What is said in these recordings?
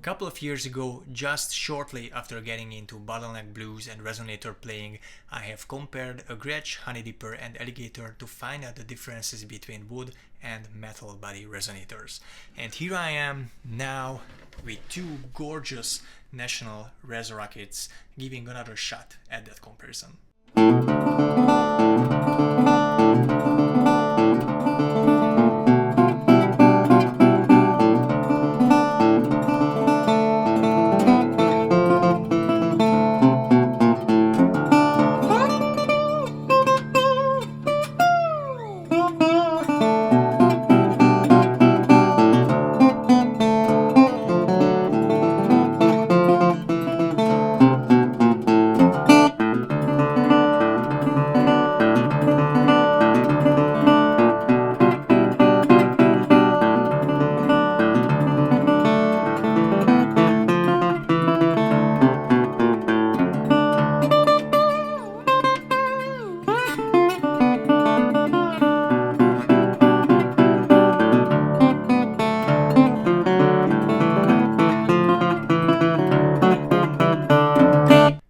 couple of years ago, just shortly after getting into bottleneck blues and resonator playing, I have compared a Gretsch, Honeydipper and Alligator to find out the differences between wood and metal body resonators. And here I am now with two gorgeous National Reso Rockets giving another shot at that comparison.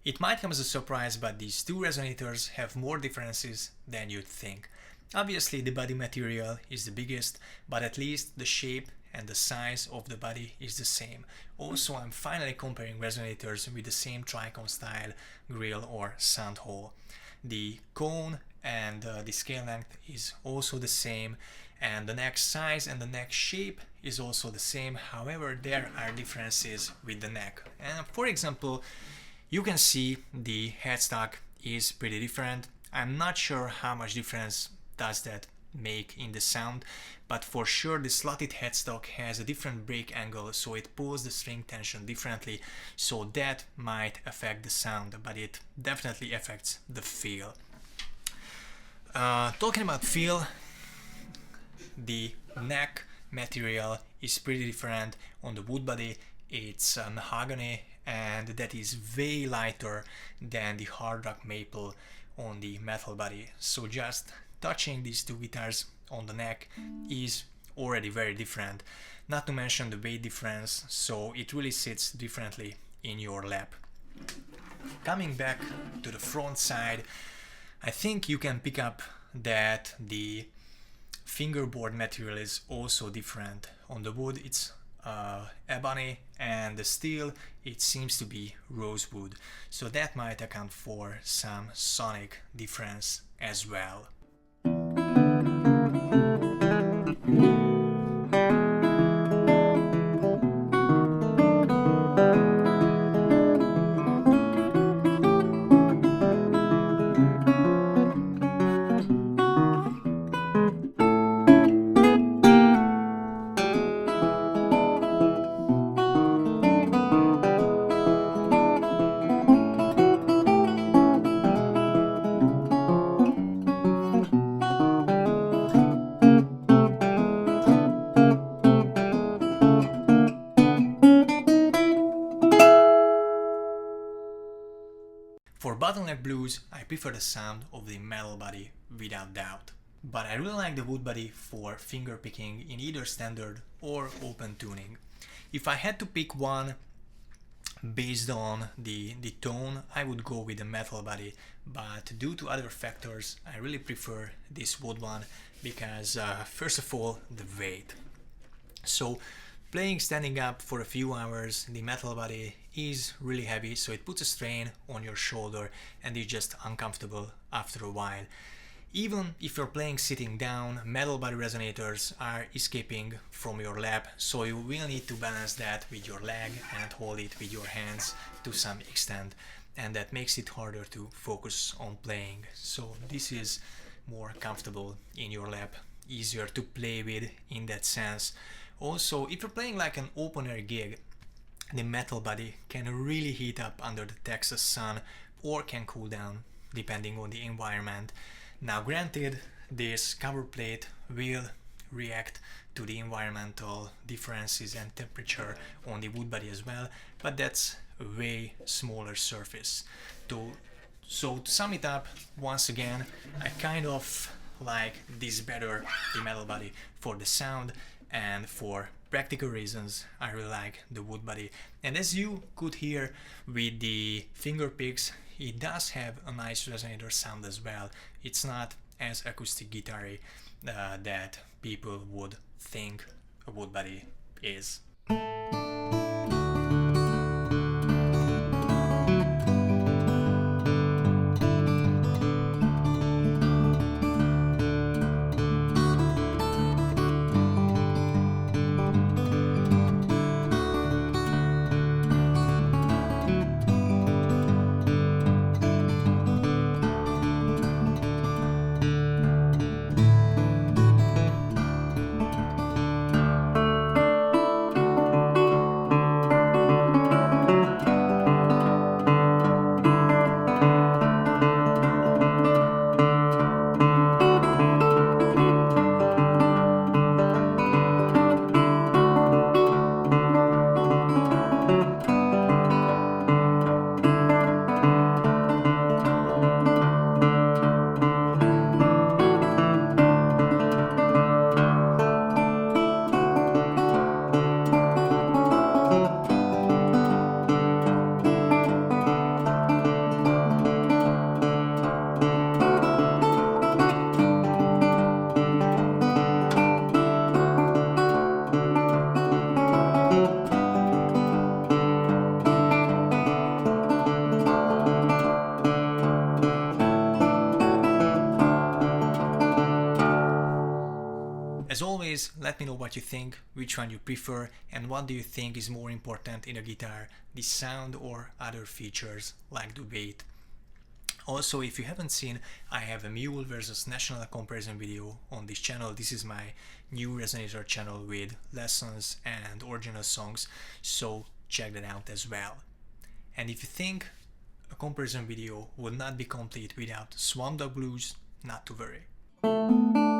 It might come as a surprise, but these two resonators have more differences than you'd think. Obviously the body material is the biggest, but at least the shape and the size of the body is the same. Also, I'm finally comparing resonators with the same tricone style grill or sound hole. The cone and the scale length is also the same, and the neck size and the neck shape is also the same. However, there are differences with the neck. And for example, you can see the headstock is pretty different. I'm not sure how much difference does that make in the sound, but for sure the slotted headstock has a different break angle, so it pulls the string tension differently, so that might affect the sound, but it definitely affects the feel. Talking about feel, the neck material is pretty different. On the wood body it's mahogany, and that is way lighter than the hard rock maple on the metal body. So just touching these two guitars on the neck is already very different, not to mention the weight difference, so it really sits differently in your lap. Coming back to the front side, I think you can pick up that the fingerboard material is also different. On the wood it's ebony, and the steel it seems to be rosewood, so that might account for some sonic difference as well. For bottleneck blues, I prefer the sound of the metal body without doubt. But I really like the wood body for finger picking in either standard or open tuning. If I had to pick one based on the tone, I would go with the metal body, but due to other factors, I really prefer this wood one because first of all, the weight. So playing standing up for a few hours, the metal body is really heavy, so it puts a strain on your shoulder and it's just uncomfortable after a while. Even if you're playing sitting down, metal body resonators are escaping from your lap, so you will need to balance that with your leg and hold it with your hands to some extent, and that makes it harder to focus on playing. So this is more comfortable in your lap, easier to play with in that sense. Also, if you're playing like an open air gig, the metal body can really heat up under the Texas sun or can cool down depending on the environment. Now granted, this cover plate will react to the environmental differences and temperature on the wood body as well, but that's a way smaller surface. So to sum it up, once again, I kind of like this better, the metal body, for the sound, and for practical reasons I really like the wood body. And as you could hear with the Fingerpicks, it does have a nice resonator sound as well. It's not as acoustic guitar-y that people would think a wood body is. As always, let me know what you think, which one you prefer, and what do you think is more important in a guitar, the sound or other features like the weight. Also, if you haven't seen, I have a mule versus national comparison video on this channel. This is my new Resonator channel with lessons and original songs, so check that out as well. And if you think a comparison video would not be complete without Swamp Dog Blues, not to worry.